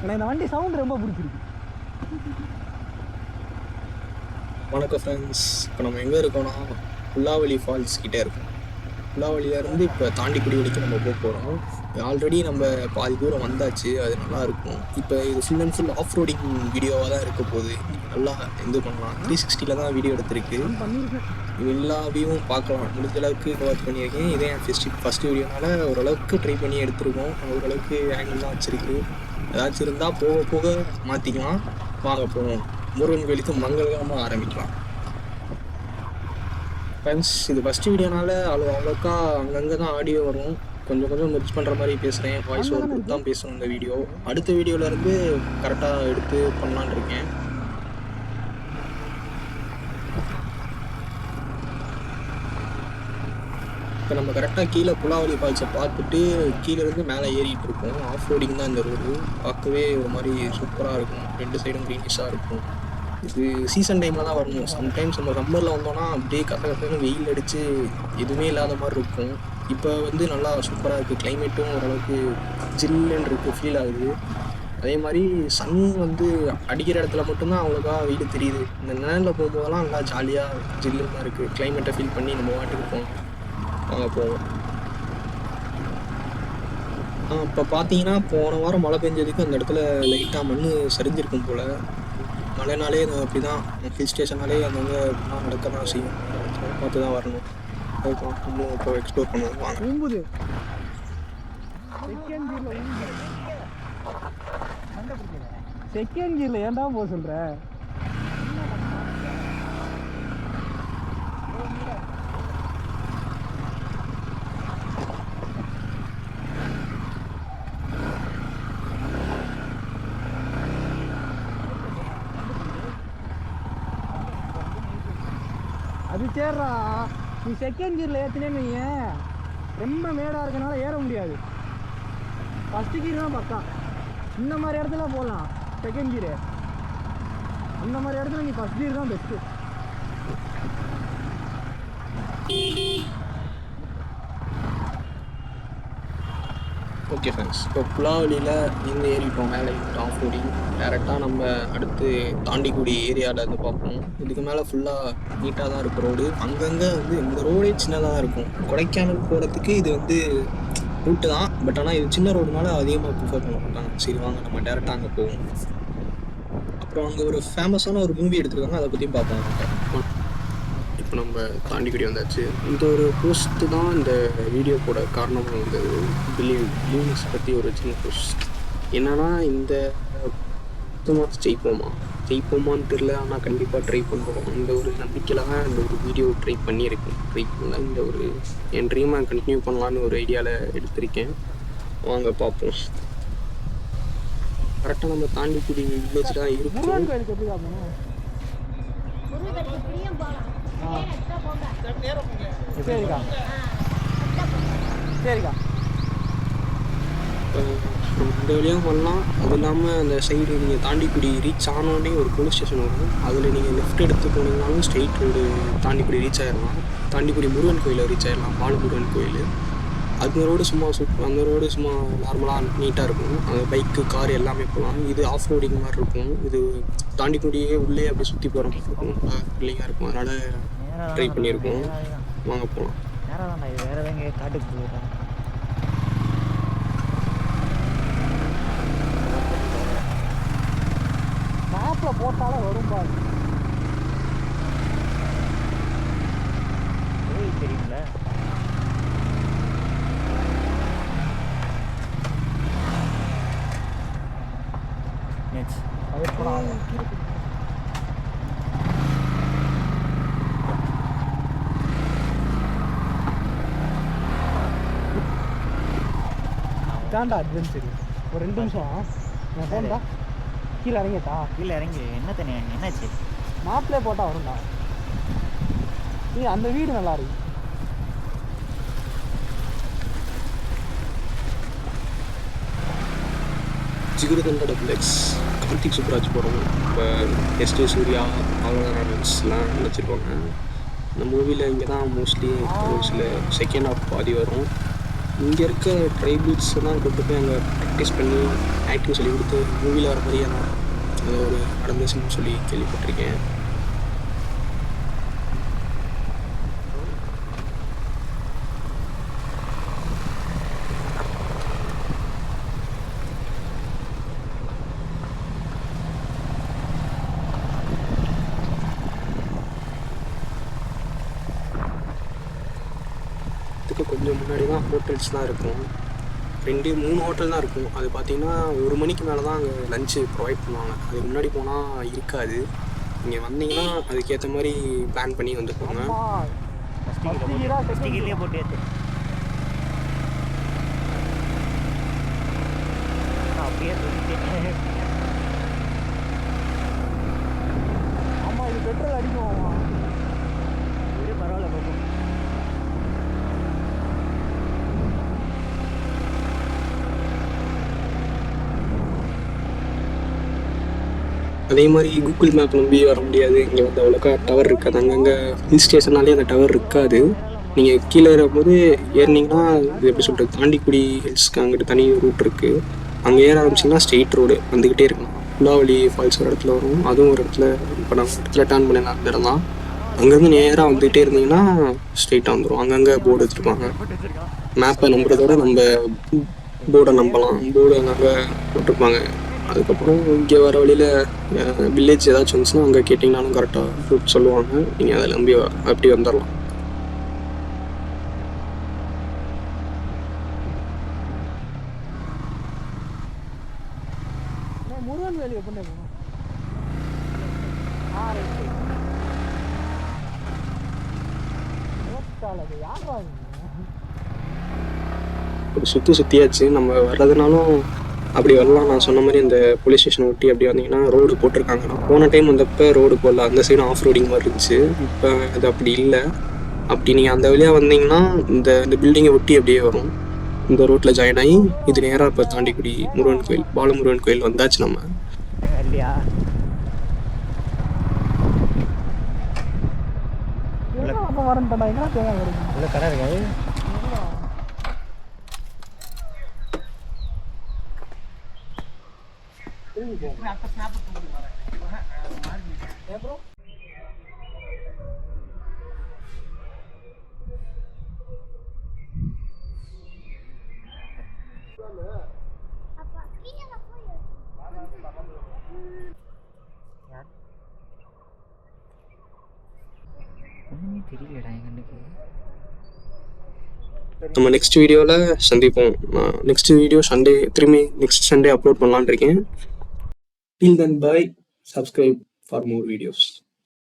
எனக்கு இந்த வண்டி சவுண்ட் ரொம்ப பிடிச்சிருக்கு. வணக்கம் ஃப்ரெண்ட்ஸ். இப்போ நம்ம எங்கே இருக்கோம்னா புல்லாவலி ஃபால்ஸ் கிட்டே இருக்கோம். புல்லாவலியிலேருந்து இப்போ தாண்டிக்குடி வரைக்கும் நம்ம போக போகிறோம். ஆல்ரெடி நம்ம பாதி தூரம் வந்தாச்சு, அது நல்லாயிருக்கும். இப்போ இது full and full of roading வீடியோவாக தான் இருக்க போகுது. நீங்கள் நல்லா இது பண்ணலாம். 360 தான் வீடியோ எடுத்திருக்கு. எல்லா வியூவும் பார்க்கலாம். முடிஞ்ச அளவுக்கு கவர் பண்ணியிருக்கேன். இதே என் ஃபஸ்ட்டு வீடியோனால ஓரளவுக்கு ட்ரை பண்ணி எடுத்துருக்கோம். ஓரளவுக்கு ஆங்கிள்லாம் வச்சுருக்கு. ஏதாச்சும் இருந்தால் போக போக மாற்றிக்கலாம். வாங்க போவோம். முருகன் கோயிலுக்கு மங்களகரமாக ஆரம்பிக்கலாம். ஃப்ரெண்ட்ஸ், இது ஃபஸ்ட்டு வீடியோனால அவ்வளோக்கா அங்கங்கே தான் ஆடியோ வரும். கொஞ்சம் கொஞ்சம் மிக்ஸ் பண்ணுற மாதிரி பேசுகிறேன். வாய்ஸ் ஓவர் கொடுத்து தான் பேசணும் இந்த வீடியோ. அடுத்த வீடியோவிலேருந்து கரெக்டாக எடுத்து பண்ணலான் இருக்கேன். இப்போ நம்ம கரெக்டாக கீழே புல்லாவலி ஃபால்ஸை பார்த்துட்டு கீழேருந்து மேலே ஏறிட்டு இருக்கோம். ஆஃப் ரோடிங் தான் இந்த ரோடு. பார்க்கவே ஒரு மாதிரி சூப்பராக இருக்கும். 2 சைடும் க்ரீனிஷாக இருக்கும். இது சீசன் டைமில் தான் வரணும். சம்டைம்ஸ் நம்ம சம்மரில் வந்தோன்னா அப்படியே கசகசன்னு வெயில் அடித்து எதுவுமே இல்லாத மாதிரி இருக்கும். இப்போ வந்து நல்லா சூப்பராக இருக்குது. கிளைமேட்டும் ஓரளவுக்கு ஜில்லுன்னு இருக்குது, ஃபீல் ஆகுது. அதே மாதிரி சன் வந்து அடிக்கிற இடத்துல மட்டும்தான் அவ்வளோக்கா வெயில் தெரியுது. இந்த நிழலில் போகும்போதெல்லாம் நல்லா ஜாலியாக ஜில்லுன்னு தான் இருக்குது. கிளைமேட்டை ஃபீல் பண்ணி நம்ம வாட்டுக்கு போவோம். வாங்க போவோம். இப்போ பார்த்தீங்கன்னா போன வாரம் மழை பெஞ்சதுக்கு அந்த இடத்துல லைட்டாக மண் சரிஞ்சிருக்கும் போல். மழைனாலே அப்படி தான், ஹில் ஸ்டேஷனாலே அங்கங்கே இப்படிலாம் நடக்க தான் செய்யும். பார்த்து தான் வரணும். அதுதான் இன்னும் இப்போ எக்ஸ்ப்ளோர் பண்ணுவோம். வாங்க. செகண்ட் கியரில் ஏன்டா போக சொல்கிற? அது சேர்றா, நீ செகண்ட் கியரில் ஏற்றினேன்னு ஏன் ரொம்ப மேடாக இருக்கனால ஏற முடியாது. ஃபஸ்ட்டு கீர் தான் பக்கா. இந்த மாதிரி இடத்துல போகலாம் செகண்ட் கீரு. அந்த மாதிரி இடத்துல நீ ஃபஸ்ட் கீர் தான் பெஸ்ட்டு. ஓகே ஃப்ரெண்ட்ஸ், இப்போ புல்லாவலியில் இந்த ஏறிட்டோம். மேலே ஆஃப் ரோடிங் டேரெக்டாக நம்ம அடுத்து தாண்டிக்குடி ஏரியாவில் இருந்து பார்ப்போம். இதுக்கு மேலே ஃபுல்லாக நீட்டாக தான் இருக்கும் ரோடு. அங்கங்கே வந்து இந்த ரோடே சின்னதாக தான் இருக்கும். கொடைக்கானல் போகிறதுக்கு இது வந்து ரூட்டு தான், பட் ஆனால் இது சின்ன ரோடுனால அதிகமாக ப்ரிஃபர் பண்ண மாட்டாங்க. சரி வாங்க நம்ம டேரெக்டாக அங்கே போவோம். அப்புறம் அங்கே ஒரு ஃபேமஸான ஒரு மூவி எடுத்துருக்காங்க, அதை பற்றியும் பார்ப்போம். இப்போ நம்ம தாண்டிக்குடி வந்தாச்சு. இந்த ஒரு போஸ்ட்டு தான் இந்த வீடியோ போட காரணமாக வந்தது. பிலீவ்ஸ் பற்றி ஒரு சின்ன போஸ்ட். என்னென்னா, இந்த ஜெயிப்போமான்னு தெரில, ஆனால் கண்டிப்பாக ட்ரை பண்ணுறோம். இந்த ஒரு நம்பிக்கையில் தான் இந்த ஒரு வீடியோ ட்ரை பண்ணலாம். இந்த ஒரு என் ட்ரீமை கண்டினியூ பண்ணலான்னு ஒரு ஐடியாவில் எடுத்திருக்கேன். வாங்க பார்ப்போம். கரெக்டாக நம்ம தாண்டிக்குடி வில்லேஜ் தான் இருக்கும். சரிக்கா சரிக்கா. இந்த வழியாக பண்ணலாம். அது இல்லாமல் அந்த சைடு நீங்கள் தாண்டிக்குடி ரீச் ஆனோடனே ஒரு போலீஸ் ஸ்டேஷன் வரும். அதில் நீங்கள் லெஃப்ட் எடுத்து போனீங்கனாலும் ஸ்ட்ரெயிட் ரோடு தாண்டிக்குடி ரீச் ஆகிடலாம். தாண்டிக்குடி முருகன் கோயிலில் ரீச் ஆகிடலாம். பாலமுருகன் கோயில். அந்த ரோடு அந்த ரோடு சும்மா நார்மலாக நீட்டாக இருக்கும். அந்த பைக்கு கார் எல்லாமே போகலாம். இது ஆஃப் ரோடிங் மாதிரி இருக்கும். இது தாண்டிக்குடியே உள்ளே அப்படியே சுற்றி போகிற மாதிரி இருக்கும். பிள்ளைங்க இருக்கும், அதனால் ட்ரை பண்ணியிருக்கோம். வாங்க போகலாம். வேறு எங்கே காட்டுக்கு போகிறேன். மேப்பில் போட்டாலே வரும் பாரு. தெரியுங்கள தாண்டா அட்வென்ச்சர். ஒரு 2 நிமிஷம் நான் போண்டா. கீழே இறங்கி என்ன தண்ணி என்னாச்சு? மாப்பிளே போட்டால் வரும்டா. நீ அந்த வீடு நல்லா இருக்கு. ஜிகிருதண்டா டபுள்எக்ஸ் கார்த்திக் சுப்ராஜ் போகிறோம். இப்போ எஸ்டே சூர்யா அவங்கலாம் நினச்சிருப்பாங்க. இந்த மூவியில் இங்கே தான் மோஸ்ட்லி ஒரு சில செகண்ட் ஹாஃப் பாதி வரும். இங்கே இருக்க ட்ரைபிள்ஸ் தான் கொண்டு போய் அங்கே ப்ராக்டிஸ் பண்ணி ஆக்டிங் சொல்லி கொடுத்து மூவியில் வர மாதிரியான அது ஒரு நடந்துச்சுன்னு சொல்லி கேள்விப்பட்டிருக்கேன். இதுக்கு கொஞ்சம் முன்னாடி தான் ஹோட்டல்ஸ் தான் இருக்கும். 2-3 ஹோட்டல் தான் இருக்கும். அது பார்த்தீங்கன்னா 1 மணிக்கு மேலே தான் அங்கே லஞ்சு ப்ரொவைட் பண்ணுவாங்க. அதுக்கு முன்னாடி போனால் இருக்காது. நீங்கள் வந்தீங்கன்னா அதுக்கேற்ற மாதிரி பிளான் பண்ணி வந்துருப்பாங்க. ஃபஸ்ட்டு கீழே போட்டு ஏற்று அப்படியே ஆமாம், இது பெட்ரோல் அடிக்கும். இது பரவாயில்ல பார்ப்போம். அதே மாதிரி கூகுள் மேப் நம்பி வர முடியாது. இங்கே வந்து அவ்வளோக்கா டவர் இருக்காது. அங்கங்கே ஹில் ஸ்டேஷன்னாலே அந்த டவர் இருக்காது. நீங்கள் கீழே ஏறும்போது ஏறினீங்கன்னா இது எப்படி சொல்கிறது, தாண்டிக்குடி ஹில்ஸ்க்கு அங்கிட்டு தனி ரூட் இருக்குது. அங்கே ஏற ஆரம்பிச்சிங்கன்னா ஸ்ட்ரெயிட் ரோடு வந்துக்கிட்டே இருக்கணும். புலாவலி ஃபால்ஸ் ஒரு இடத்துல வரும், அதுவும் ஒரு இடத்துல. இப்போ நம்ம இடத்துல டர்ன் பண்ணி அந்த இடம் தான். அங்கேருந்து நேராக வந்துகிட்டே இருந்தீங்கன்னா ஸ்ட்ரெயிட்டாக வந்துடும். அங்கங்கே போர்டு வச்சுருப்பாங்க. மேப்பை நம்புறதோட நம்ம போர்டை நம்பலாம். போர்டு அங்கே போட்டிருப்பாங்க. அதுக்கப்புறம் இங்கே வர வழியில் வில்லேஜ் ஏதாச்சும் வந்துச்சுன்னா அங்கே கேட்டிங்கனாலும் கரெக்டாக ரூட் சொல்லுவாங்க. நீங்கள் அதை நம்பி அப்படி வந்துடலாம். முருகன் வேலி எப்படி போகணும்? சுற்றியாச்சு. நம்ம வர்றதுனாலும் அப்படி வரலாம். நான் சொன்ன மாதிரி இந்த போலீஸ் ஸ்டேஷனை ஒட்டி அப்படி வந்தீங்கன்னா ரோடு போட்டிருக்காங்க. நான் போன டைம் வந்தப்போ ரோடு போடல, அந்த சைடு ஆஃப் ரோடிங் மாதிரி இருந்துச்சு. இப்போ அது அப்படி இல்லை. அப்படி நீங்கள் அந்த வழியாக வந்தீங்கன்னா இந்த பில்டிங்கை ஒட்டி அப்படியே வரும். இந்த ரோட்டில் ஜாயின் ஆகி இது நேராக இப்போ தாண்டிக்குடி முருகன் கோயில், பாலமுருகன் கோயில் வந்தாச்சு நம்ம. இல்லையா வரேன்டா, எங்கே கடை இருக்காது. நம்ம நெக்ஸ்ட் வீடியோவில் சந்திப்போம். நெக்ஸ்ட் வீடியோ திரும்பி நெக்ஸ்ட் சண்டே அப்லோட் பண்ணலான்னு இருக்கேன். Till then, bye. Subscribe for more videos.